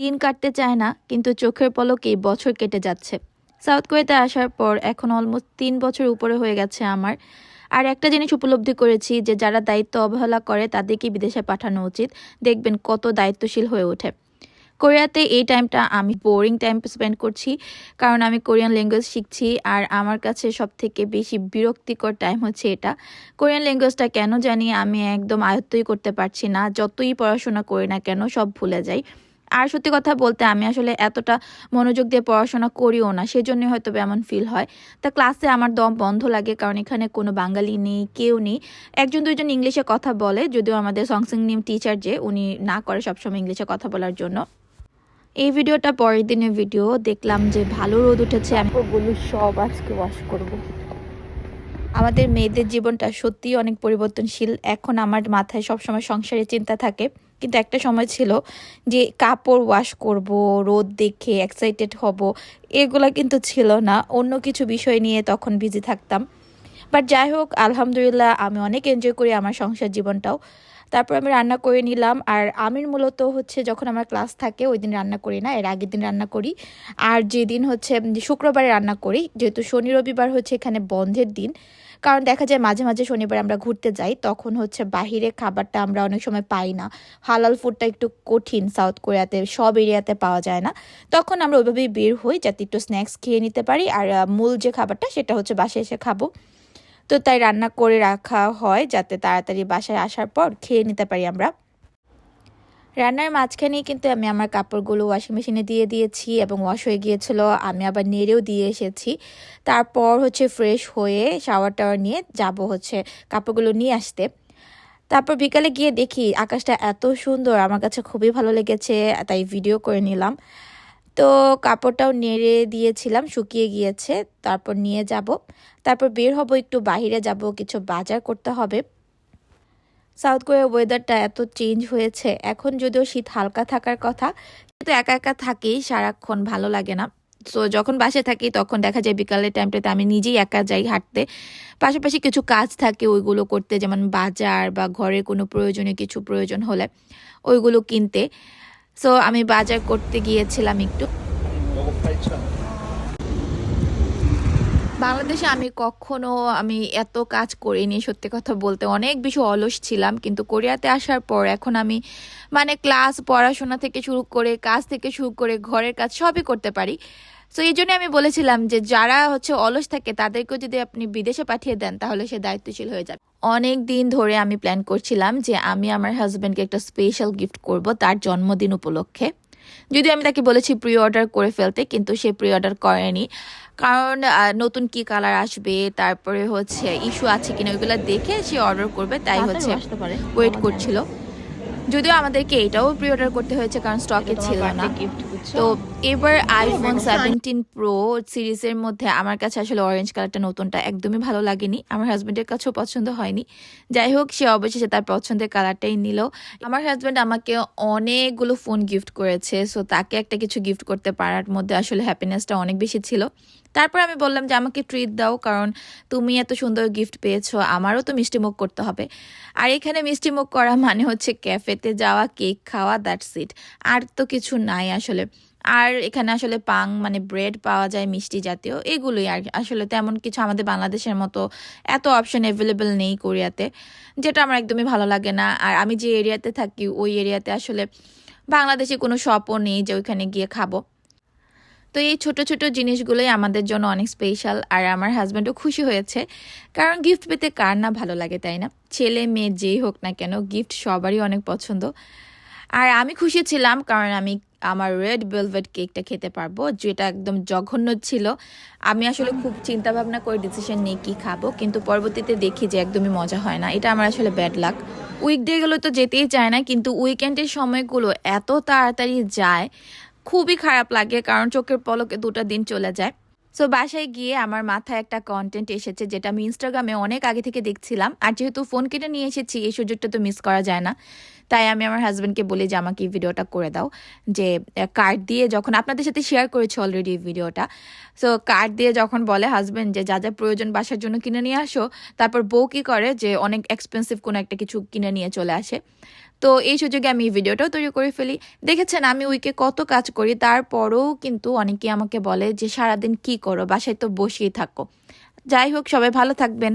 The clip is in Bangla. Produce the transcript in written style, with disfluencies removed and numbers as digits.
দিন কাটতে চায় না, কিন্তু চোখের পলকেই বছর কেটে যাচ্ছে। সাউথ কোরিয়াতে আসার পর এখন অলমোস্ট 3 বছর উপরে হয়ে গেছে আমার। আর একটা জিনিস উপলব্ধি করেছি যে যারা দায়িত্ব অবহেলা করে তাদেরকে বিদেশে পাঠানো উচিত। দেখবেন কত দায়িত্বশীল হয়ে ওঠে। কোরিয়াতে এই টাইমটা আমি বোরিং টাইম স্পেন্ড করছি, কারণ আমি কোরিয়ান ল্যাঙ্গুয়েজ শিখছি। আর আমার কাছে সবথেকে বেশি বিরক্তিকর টাইম হচ্ছে এটা। কোরিয়ান ল্যাঙ্গুয়েজটা কেন জানি আমি একদম আয়ত্তই করতে পারছি না। যতই পড়াশোনা করি না কেন সব ভুলে যাই। আর সত্যি কথা বলতে আমি আসলে এতটা মনোযোগ দিয়ে পড়াশোনা করিও না, সেজন্যই হয়তো এমন ফিল হয়। তা ক্লাসে আমার দম বন্ধ লাগে, কারণ এখানে কোনো বাঙালি নেই, কেউ নেই। একজন দুইজন ইংলিশে কথা বলে, যদিও আমাদের সংসিং নিম টিচার যে উনি না করে সবসময় ইংলিশে কথা বলার জন্য। এই ভিডিওটা পরের দিনের ভিডিও। দেখলাম যে ভালো রোদ উঠেছে, আমি ওগুলো সব আজকে ওয়াশ করব। আমাদের মেয়েদের জীবনটা সত্যিই অনেক পরিবর্তনশীল। এখন আমার মাথায় সবসময় সংসারের চিন্তা থাকে, কিন্তু একটা সময় ছিল যে কাপড় ওয়াশ করব, রোদ দেখে এক্সাইটেড হব, এগুলা কিন্তু ছিল না। অন্য কিছু বিষয় নিয়ে তখন বিজি থাকতাম। বাট যাই হোক, আলহামদুলিল্লাহ আমি অনেক এনজয় করি আমার সংসার জীবনটাও। তারপর আমি রান্না করে নিলাম। আর আমির মূলত হচ্ছে যখন আমার ক্লাস থাকে ওই দিন রান্না করি না, এর আগের দিন রান্না করি। আর যেদিন হচ্ছে শুক্রবারে রান্না করি, যেহেতু শনি রবিবার হচ্ছে এখানে বন্ধের দিন। কারণ দেখা যায় মাঝে মাঝে শনিবার আমরা ঘুরতে যাই, তখন হচ্ছে বাহিরে খাবারটা আমরা অনেক সময় পাই না। হালাল ফুডটা একটু কঠিন সাউথ কোরিয়াতে, সব এরিয়াতে পাওয়া যায় না। তখন আমরা ওইভাবেই বের হই যাতে একটু স্ন্যাক্স খেয়ে নিতে পারি। আর মূল যে খাবারটা সেটা হচ্ছে বাসায় এসে খাবো। তো তাই রান্না করে রাখা হয় যাতে তাড়াতাড়ি বাসায় আসার পর খেয়ে নিতে পারি আমরা। রান্নার মাঝখানেই কিন্তু আমি আমার কাপড়গুলো ওয়াশিং মেশিনে দিয়ে দিয়েছি এবং ওয়াশ হয়ে গিয়েছিল। আমি আবার নেড়েও দিয়ে এসেছি। তারপর হচ্ছে ফ্রেশ হয়ে শাওয়ার টাওয়ার নিয়ে যাব হচ্ছে কাপড়গুলো নিয়ে আসতে। তারপর বিকালে গিয়ে দেখি আকাশটা এত সুন্দর, আমার কাছে খুবই ভালো লেগেছে, তাই ভিডিও করে নিলাম। তো কাপড়টাও নেড়ে দিয়েছিলাম, শুকিয়ে গিয়েছে। তারপর নিয়ে যাব, তারপর বের হব, একটু বাইরে যাব, কিছু বাজার করতে হবে। সাউথ কোরিয়ার ওয়েদারটা এত চেঞ্জ হয়েছে, এখন যদিও শীত হালকা থাকার কথা, কিন্তু একা একা থাকি, সারাক্ষণ ভালো লাগে না। তো যখন বাসায় থাকি তখন দেখা যায় বিকালের টাইমটাতে আমি নিজেই একা যাই হাঁটতে। পাশাপাশি কিছু কাজ থাকে ওইগুলো করতে, যেমন বাজার বা ঘরের কোনো প্রয়োজনীয় কিছু প্রয়োজন হলে ওইগুলো কিনতে। সো আমি বাজার করতে গিয়েছিলাম একটু। বাংলাদেশে আমি এত কাজ করিনি, সত্যি কথা বলতে অনেক বেশি অলস ছিলাম। কিন্তু কোরিয়াতে আসার পর এখন আমি মানে ক্লাস, পড়াশোনা থেকে শুরু করে কাজ থেকে শুরু করে ঘরের কাজ সবই করতে পারি। সো এই জন্য আমি বলেছিলাম যে যারা হচ্ছে অলস থাকে তাদেরকেও যদি আপনি বিদেশে পাঠিয়ে দেন তাহলে সে দায়িত্বশীল হয়ে যাবে। অনেক দিন ধরে আমি প্ল্যান করছিলাম যে আমি আমার হাজব্যান্ডকে একটা স্পেশাল গিফট করব তার জন্মদিন উপলক্ষে। যদিও আমি তাকে বলেছি প্রি অর্ডার করে ফেলতে, কিন্তু সে প্রি অর্ডার করেনি। কারণ নতুন কি কালার আসবে, তারপরে হচ্ছে ইস্যু আছে কিনা ওইগুলো দেখে সে অর্ডার করবে, তাই হচ্ছে ওয়েট করছিল। যদিও আমাদেরকে এটাও প্রি অর্ডার করতে হয়েছে কারণ স্টকে ছিল না। তো এবার আইফোন 17 প্রো সিরিজের মধ্যে আমার কাছে আসলে অরেঞ্জ কালারটা নতুনটা একদমই ভালো লাগেনি, আমার হাজব্যান্ডের কাছেও পছন্দ হয়নি। যাই হোক, সে অবশেষে তার পছন্দের কালারটাই নিল। আমার হাজব্যান্ড আমাকে অনেকগুলো ফোন গিফট করেছে, সো তাকে একটা কিছু গিফট করতে পারার মধ্যে আসলে হ্যাপিনেসটা অনেক বেশি ছিল। তারপর আমি বললাম যে আমাকে ট্রিট দাও, কারণ তুমি এত সুন্দর গিফট পেয়েছো, আমারও তো মিষ্টিমুখ করতে হবে। আর এখানে মিষ্টিমুখ করা মানে হচ্ছে ক্যাফেতে যাওয়া, কেক খাওয়া, দ্যাটস ইট। আর তো কিছু নাই আসলে। আর এখানে আসলে পাং মানে ব্রেড পাওয়া যায় মিষ্টি জাতীয়, এগুলোই। আর আসলে তেমন কিছু আমাদের বাংলাদেশের মতো এত অপশন অ্যাভেলেবেল নেই কোরিয়াতে, যেটা আমার একদমই ভালো লাগে না। আর আমি যে এরিয়াতে থাকি ওই এরিয়াতে আসলে বাংলাদেশে কোনো শপও নেই যে ওইখানে গিয়ে খাবো। তো এই ছোট ছোট জিনিসগুলোই আমাদের জন্য অনেক স্পেশাল। আর আমার হাজব্যান্ডও খুশি হয়েছে, কারণ গিফট পেতে কার না ভালো লাগে, তাই না? ছেলে মেয়ে যেই হোক না কেন গিফট সবারই অনেক পছন্দ। আর আমি খুশি ছিলাম কারণ আমি আমার রেড ভেলভেট কেকটা খেতে পারবো, যেটা একদম জঘন্য ছিল। আমি আসলে খুব চিন্তা ভাবনা করে ডিসিশন নিই কি খাবো, কিন্তু পরবর্তীতে দেখি যে একদমই মজা হয় না। এটা আমার আসলে ব্যাড লাক। উইকডে গুলো তো যেতেই চায় না, কিন্তু উইকেন্ডের সময়গুলো এত তাড়াতাড়ি যায়, খুবই খারাপ লাগে, কারণ চোখের পলকে 2টা দিন চলে যায়। সো বাসায় গিয়ে আমার মাথায় একটা কন্টেন্ট এসেছে যেটা আমি ইনস্টাগ্রামে অনেক আগে থেকে দেখছিলাম। আর যেহেতু ফোন কিনে নিয়ে এসেছি, এই সুযোগটা তো মিস করা যায় না। তাই আমি আমার হাজব্যান্ডকে বলি যে আমাকে এই ভিডিওটা করে দাও, যে কার্ড দিয়ে, যখন আপনাদের সাথে শেয়ার করেছি অলরেডি এই ভিডিওটা। সো কার্ড দিয়ে যখন বলে হাজব্যান্ড যে যা যা প্রয়োজন বাসার জন্য কিনে নিয়ে আসো, তারপর বউ কী করে যে অনেক এক্সপেন্সিভ কোনো একটা কিছু কিনে নিয়ে চলে আসে। তো এই সুযোগে আমি এই ভিডিওটাও তৈরি করে ফেলি। দেখেছেন আমি উইকে কত কাজ করি, তারপরেও কিন্তু অনেকে আমাকে বলে যে সারাদিন কি করো, বাসায় তো বসেই থাকো। যাই হোক, সবাই ভালো থাকবেন।